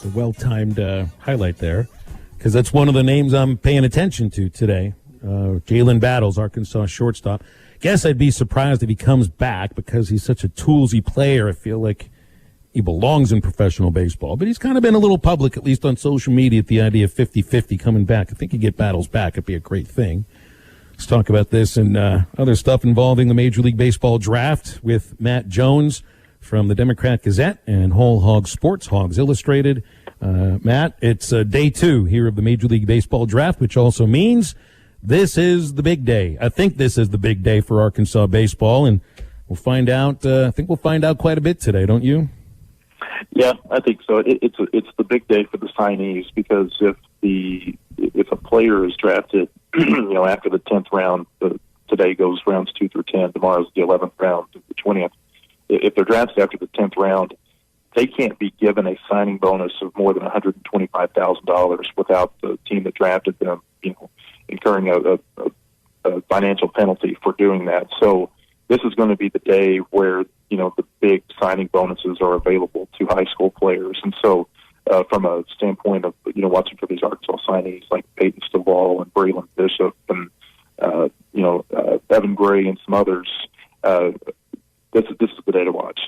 It's a well-timed highlight there, because that's one of the names I'm paying attention to today. Jalen Battles, Arkansas shortstop. Guess I'd be surprised if he comes back because he's such a toolsy player. I feel like he belongs in professional baseball, but he's kind of been a little public, at least on social media, at the idea of 50-50 coming back. I think you get Battles back. It'd be a great thing. Let's talk about this and other stuff involving the Major League Baseball draft with Matt Jones from the Democrat Gazette and Whole Hog Sports, Hogs Illustrated. Matt, it's day 2 here of the Major League Baseball draft, which also means this is the big day. I think this is the big day for Arkansas baseball, and we'll find out. I think we'll find out quite a bit today, don't you? Yeah, I think so. It's the big day for the signees, because if a player is drafted, after the 10th round, today goes rounds 2 through 10. Tomorrow's the 11th round, the 20th. If they're drafted after the 10th round, they can't be given a signing bonus of more than $125,000 without the team that drafted them, incurring a financial penalty for doing that. So this is going to be the day where, the big signing bonuses are available to high school players. And so from a standpoint of, watching for these Arkansas signees like Peyton Stovall and Braylon Bishop and, Evan Gray and some others, this is the day to watch.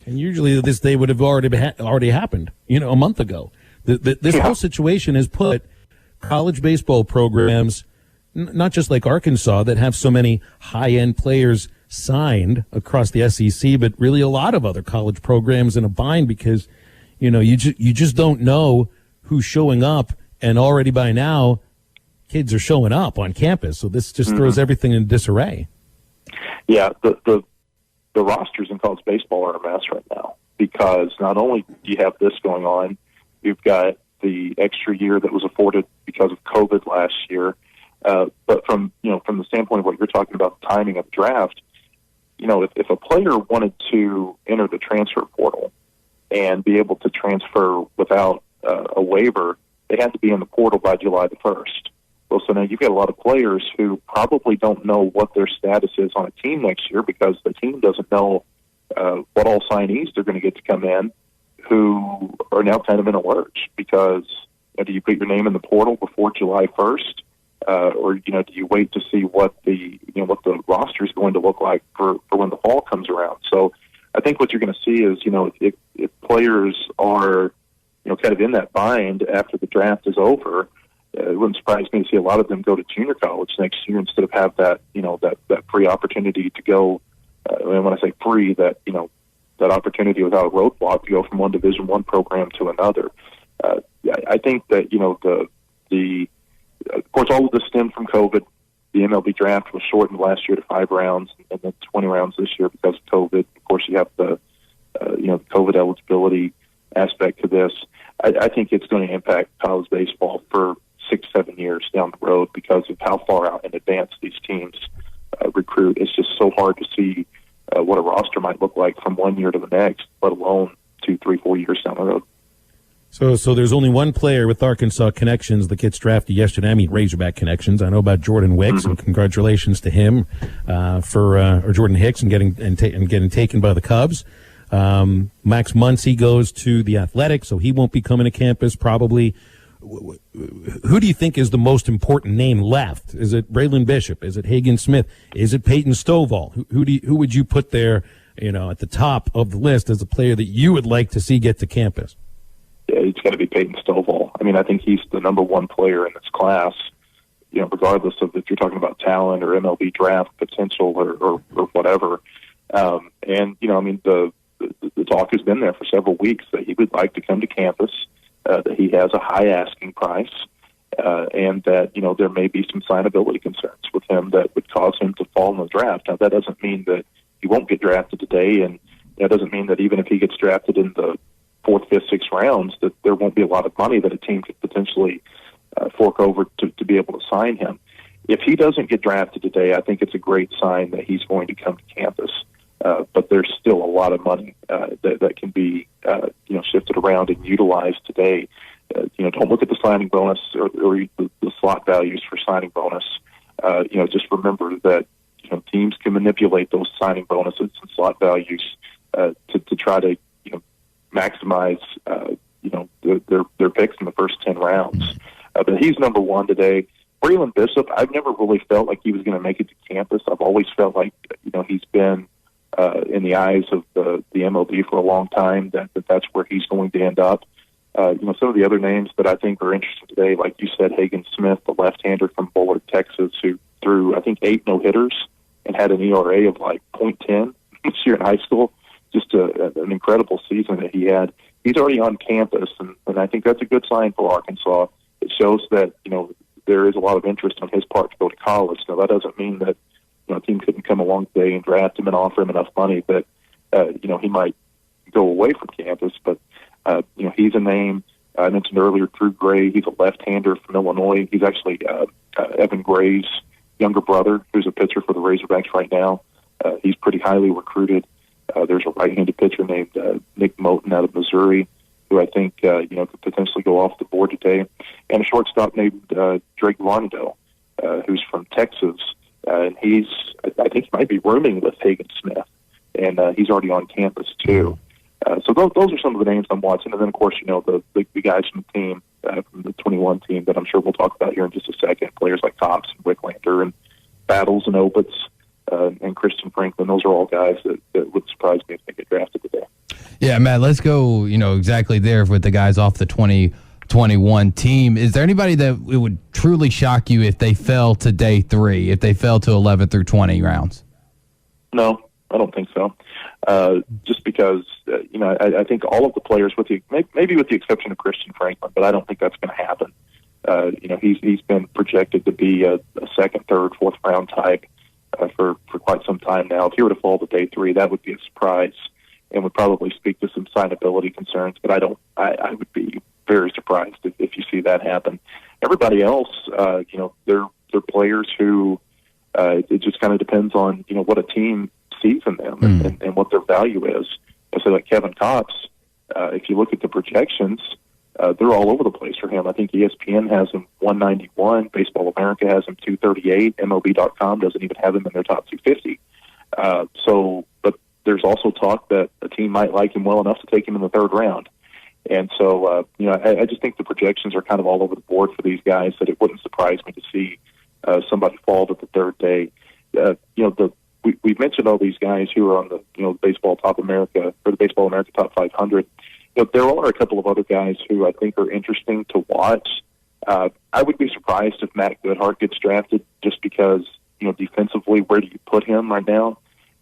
And usually this day would have already happened, a month ago. This whole situation has put college baseball programs, not just like Arkansas, that have so many high-end players signed across the SEC, but really a lot of other college programs in a bind because, you just don't know who's showing up, and already by now, kids are showing up on campus. So this just throws everything in disarray. Yeah, the rosters in college baseball are a mess right now, because not only do you have this going on, you've got the extra year that was afforded because of COVID last year. But from the standpoint of what you're talking about, the timing of the draft, if a player wanted to enter the transfer portal and be able to transfer without a waiver, they had to be in the portal by July the 1st. Well, so now you've got a lot of players who probably don't know what their status is on a team next year, because the team doesn't know what all signees they're going to get to come in, who are now kind of in a lurch, because do you put your name in the portal before July 1st? Or do you wait to see what the roster is going to look like for when the fall comes around? So I think what you're going to see is, if players are, kind of in that bind after the draft is over, it wouldn't surprise me to see a lot of them go to junior college next year instead of have that, that free opportunity to go. And when I say free, that opportunity without a roadblock to go from one Division I program to another. I think that, of course, all of this stemmed from COVID. The MLB draft was shortened last year to 5 rounds and then 20 rounds this year because of COVID. Of course, you have the COVID eligibility aspect to this. I think it's going to impact college baseball for 6-7 years down the road because of how far out in advance these teams recruit. It's just so hard to see what a roster might look like from one year to the next, let alone 2, 3, 4 years down the road. So there's only one player with Arkansas connections that gets drafted yesterday. I mean, Razorback connections. I know about Jordan Wicks, and congratulations to him or Jordan Hicks and getting taken by the Cubs. Max Muncy goes to the Athletics, so he won't be coming to campus probably. Who do you think is the most important name left? Is it Braylon Bishop? Is it Hagen Smith? Is it Peyton Stovall? Who would you put there, at the top of the list as a player that you would like to see get to campus? Yeah, it's got to be Peyton Stovall. I mean, I think he's the number one player in this class, regardless of if you're talking about talent or MLB draft potential or whatever. The talk has been there for several weeks that he would like to come to campus, that he has a high asking price, and that, there may be some signability concerns with him that would cause him to fall in the draft. Now, that doesn't mean that he won't get drafted today, and it doesn't mean that even if he gets drafted in the 4th, 5th, 6th rounds, that there won't be a lot of money that a team could potentially fork over to be able to sign him. If he doesn't get drafted today, I think it's a great sign that he's going to come to campus. But there's still a lot of money that can be shifted around and utilized today. Don't look at the signing bonus or the slot values for signing bonus. Just remember that teams can manipulate those signing bonuses and slot values to try to maximize their picks in the first 10 rounds. But he's number one today. Braylon Bishop, I've never really felt like he was going to make it to campus. I've always felt like, he's been in the eyes of the MLB for a long time, that's where he's going to end up. Some of the other names that I think are interesting today, like you said, Hagen Smith, the left-hander from Bullard, Texas, who threw, I think, 8 no-hitters and had an ERA of like .10 this year in high school. Just an incredible season that he had. He's already on campus, and I think that's a good sign for Arkansas. It shows that, there is a lot of interest on his part to go to college. Now, that doesn't mean that, a team couldn't come along today and draft him and offer him enough money that, he might go away from campus. But, he's a name. I mentioned earlier, Drew Gray. He's a left-hander from Illinois. He's actually Evan Gray's younger brother, who's a pitcher for the Razorbacks right now. He's pretty highly recruited. There's a right-handed pitcher named Nick Moten out of Missouri, who I think could potentially go off the board today, and a shortstop named Drake Varnado, who's from Texas, and I think he might be rooming with Hagen Smith, and he's already on campus too. So those are some of the names I'm watching, and then of course the guys from the team, from the 21 team that I'm sure we'll talk about here in just a second, players like Cox and Wicklander and Battles and Obitz. And Christian Franklin, those are all guys that would surprise me if they get drafted today. Yeah, Matt, let's go, exactly there with the guys off the 2021 team. Is there anybody that it would truly shock you if they fell to day 3, if they fell to 11 through 20 rounds? No, I don't think so. Just because, I think all of the players, maybe with the exception of Christian Franklin, but I don't think that's going to happen. He's been projected to be a second, third, fourth round type for quite some time now. If he were to fall to day 3, that would be a surprise and would probably speak to some signability concerns. But I would be very surprised if you see that happen. Everybody else, they're players who it just kind of depends on what a team sees in them and what their value is. So like Kevin Cox, if you look at the projections, they're all over the place for him. I think ESPN has him 191. Baseball America has him 238. MLB.com doesn't even have him in their top 250. But there's also talk that a team might like him well enough to take him in the 3rd round. And so, I just think the projections are kind of all over the board for these guys that it wouldn't surprise me to see somebody fall to the 3rd day. We've mentioned all these guys who are on the, Baseball Top America or the Baseball America Top 500. There are a couple of other guys who I think are interesting to watch. I would be surprised if Matt Goodhart gets drafted just because, defensively, where do you put him right now?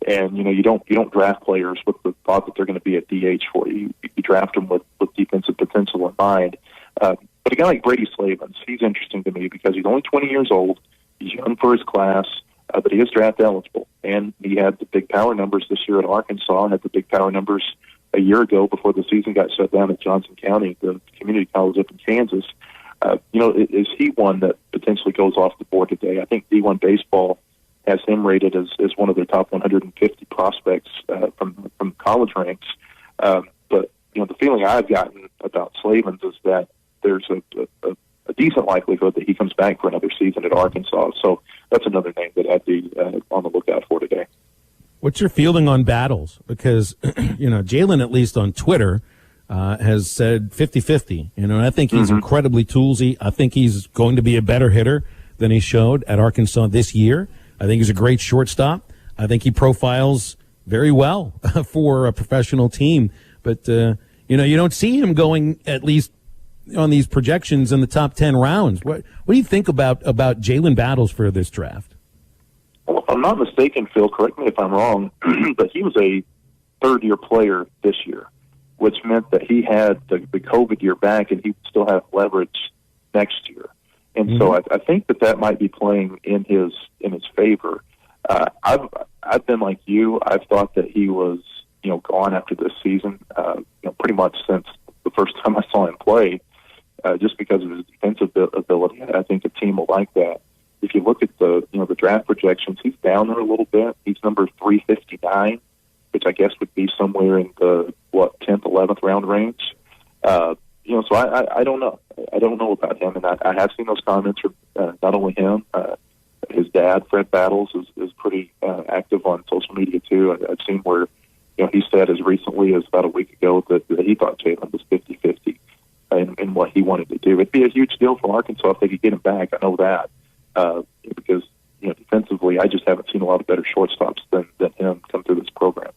And, you don't draft players with the thought that they're going to be at DH for you. You draft them with defensive potential in mind. But a guy like Brady Slavens, he's interesting to me because he's only 20 years old. He's young for his class, but he is draft eligible. And he had the big power numbers this year at Arkansas, had the big power numbers a year ago before the season got shut down at Johnson County, the community college up in Kansas. Is he one that potentially goes off the board today? I think D1 Baseball has him rated as one of their top 150 prospects from college ranks. But the feeling I've gotten about Slavens is that there's a decent likelihood that he comes back for another season at Arkansas. So that's another name that I'd be on the lookout for today. What's your feeling on Battles? Because, Jalen, at least on Twitter, has said 50-50. I think he's incredibly toolsy. I think he's going to be a better hitter than he showed at Arkansas this year. I think he's a great shortstop. I think he profiles very well for a professional team. But, you don't see him going, at least on these projections, in the top 10 rounds. What do you think about Jalen Battles for this draft? Well, if I'm not mistaken, Phil, correct me if I'm wrong, but he was a 3rd-year player this year, which meant that he had the COVID year back and he would still have leverage next year. And so I think that might be playing in his favor. I've been like you. I've thought that he was, gone after this season, pretty much since the first time I saw him play, just because of his defensive ability. I think a team will like that. If you look at the draft projections, he's down there a little bit. He's number 359, which I guess would be somewhere in the 10th, 11th round range. So I don't know. I don't know about him, and I have seen those comments from not only him. His dad, Fred Battles, is pretty active on social media too. I've seen where he said as recently as about a week ago that he thought Jalen was 50-50 in what he wanted to do. It'd be a huge deal for Arkansas if they could get him back. I know that because defensively, I just haven't seen a lot of better shortstops than him come through this program.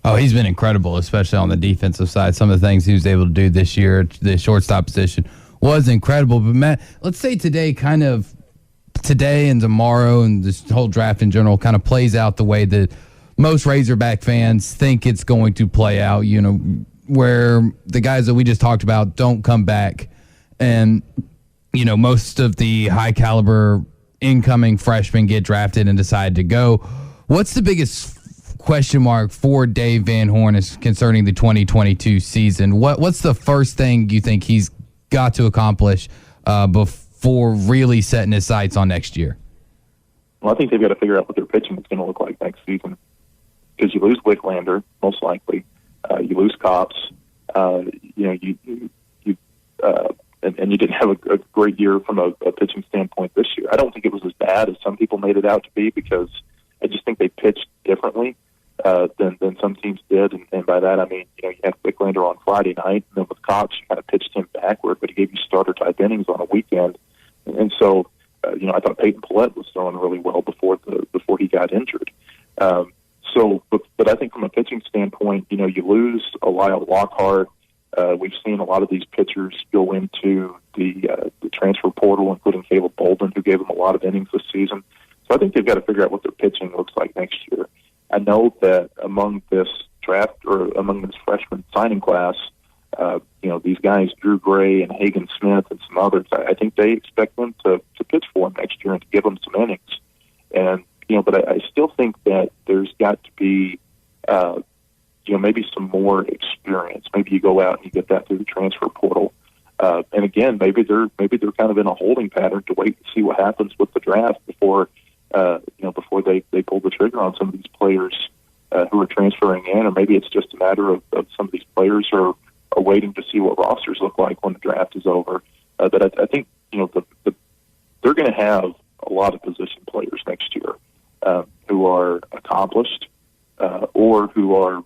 Oh, he's been incredible, especially on the defensive side. Some of the things he was able to do this year, the shortstop position, was incredible. But, Matt, let's say today and tomorrow and this whole draft in general kind of plays out the way that most Razorback fans think it's going to play out, where the guys that we just talked about don't come back. And, most of the high-caliber incoming freshmen get drafted and decide to go. What's the biggest question mark for Dave Van Horn is concerning the 2022 season? What's the first thing you think he's got to accomplish before really setting his sights on next year? Well, I think they've got to figure out what their pitching is going to look like next season, because you lose Wicklander, most likely. You lose Cops. And you didn't have a great year from a pitching standpoint this year. I don't think it was as bad as some people made it out to be, because I just think they pitched differently than some teams did. And by that, I mean, you had Wicklander on Friday night, and then with Cops, you kind of pitched him backward, but he gave you starter-type innings on a weekend. And so, I thought Peyton Pallette was throwing really well before he got injured. But I think from a pitching standpoint, you lose a Lyle Lockhart. We've seen a lot of these pitchers go into the transfer portal, including Caleb Bolden, who gave them a lot of innings this season. So I think they've got to figure out what their pitching looks like next year. I know that among this draft, or among this freshman signing class, these guys, Drew Gray and Hagen Smith and some others, I think they expect them to pitch for them next year and to give them some innings. And, but I still think that there's got to be, maybe some more experience. Maybe you go out and you get that through the transfer portal. And again, maybe they're kind of in a holding pattern to wait and see what happens with the draft before they pull the trigger on some of these players who are transferring in, or maybe it's just a matter of some of these players are waiting to see what rosters look like when the draft is over. But I think they're going to have a lot of position players next year who are accomplished or who are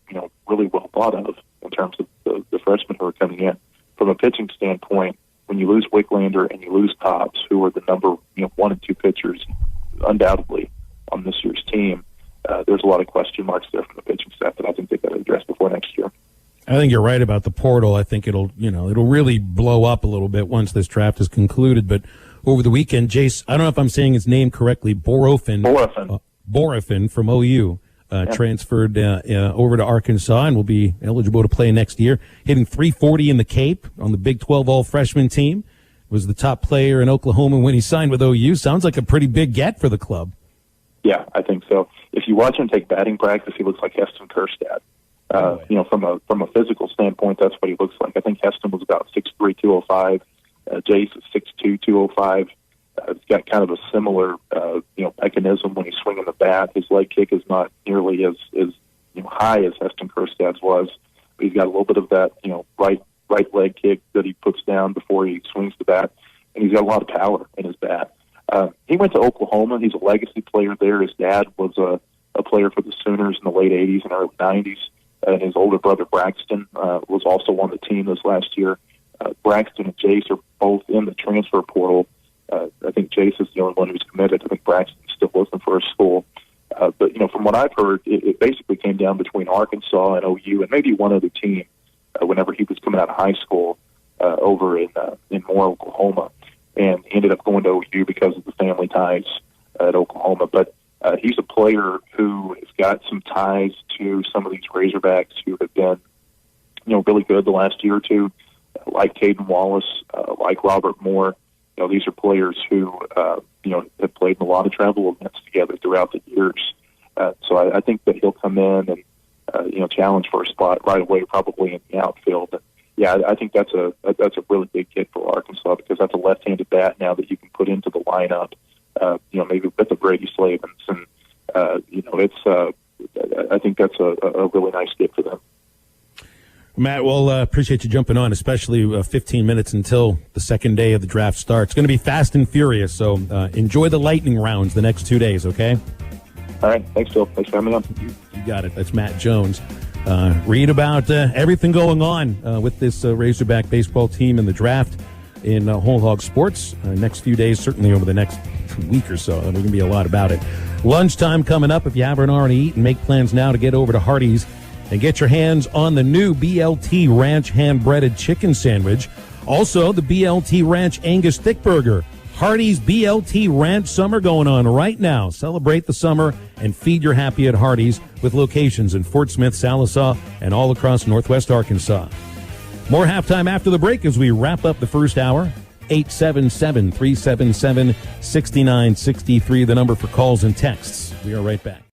really well thought of in terms of the freshmen who are coming in. From a pitching standpoint, when you lose Wicklander and you lose Cops, who are the number 1 and 2 pitchers undoubtedly on this year's team, there's a lot of question marks there from the pitching staff that I think they've got to address before next year. I think you're right about the portal. I think it'll really blow up a little bit once this draft is concluded. But over the weekend, Jace, I don't know if I'm saying his name correctly, Borefin from OU, transferred over to Arkansas and will be eligible to play next year. Hitting .340 in the Cape on the Big 12 all-freshman team. Was the top player in Oklahoma when he signed with OU. Sounds like a pretty big get for the club. Yeah, I think so. If you watch him take batting practice, he looks like Heston Kjerstad. From a physical standpoint, that's what he looks like. I think Heston was about 6'3", 205. Jace is 6'2", 205. He's got kind of a similar, mechanism when he's swinging the bat. His leg kick is not nearly as high as Heston Kjerstad's was, but he's got a little bit of that, right leg kick that he puts down before he swings the bat, and he's got a lot of power in his bat. He went to Oklahoma. He's a legacy player there. His dad was a player for the Sooners in the late 80s and early 90s. And his older brother, Braxton, was also on the team this last year. Braxton and Jace are both in the transfer portal. I think Jace is the only one who's committed. I think Braxton's still looking for a school. But from what I've heard, it basically came down between Arkansas and OU and maybe one other team whenever he was coming out of high school over in Moore, Oklahoma. And he ended up going to OU because of the family ties at Oklahoma. But he's a player who has got some ties to some of these Razorbacks who have been, really good the last year or two, like Caden Wallace, like Robert Moore. These are players who, have played in a lot of travel events together throughout the years. So I think that he'll come in and, challenge for a spot right away, probably in the outfield. And, yeah, I think that's a really big hit for Arkansas because that's a left-handed bat now that you can put into the lineup. Maybe with the Brady Slavens, and I think that's a really nice get for them. Matt, well, appreciate you jumping on, especially 15 minutes until the second day of the draft starts. It's going to be fast and furious, so enjoy the lightning rounds the next 2 days, okay? All right. Thanks, Phil. Thanks for having me on. You got it. That's Matt Jones. read about everything going on with this Razorback baseball team and the draft in Whole Hog Sports. Next few days, certainly over the next week or so. There's going to be a lot about it. Lunchtime coming up. If you haven't already eaten, make plans now to get over to Hardee's and get your hands on the new BLT Ranch hand-breaded chicken sandwich. Also, the BLT Ranch Angus Thick Burger. Hardee's BLT Ranch Summer going on right now. Celebrate the summer and feed your happy at Hardee's with locations in Fort Smith, Sallisaw, and all across Northwest Arkansas. More halftime after the break as we wrap up the first hour. 877-377-6963, the number for calls and texts. We are right back.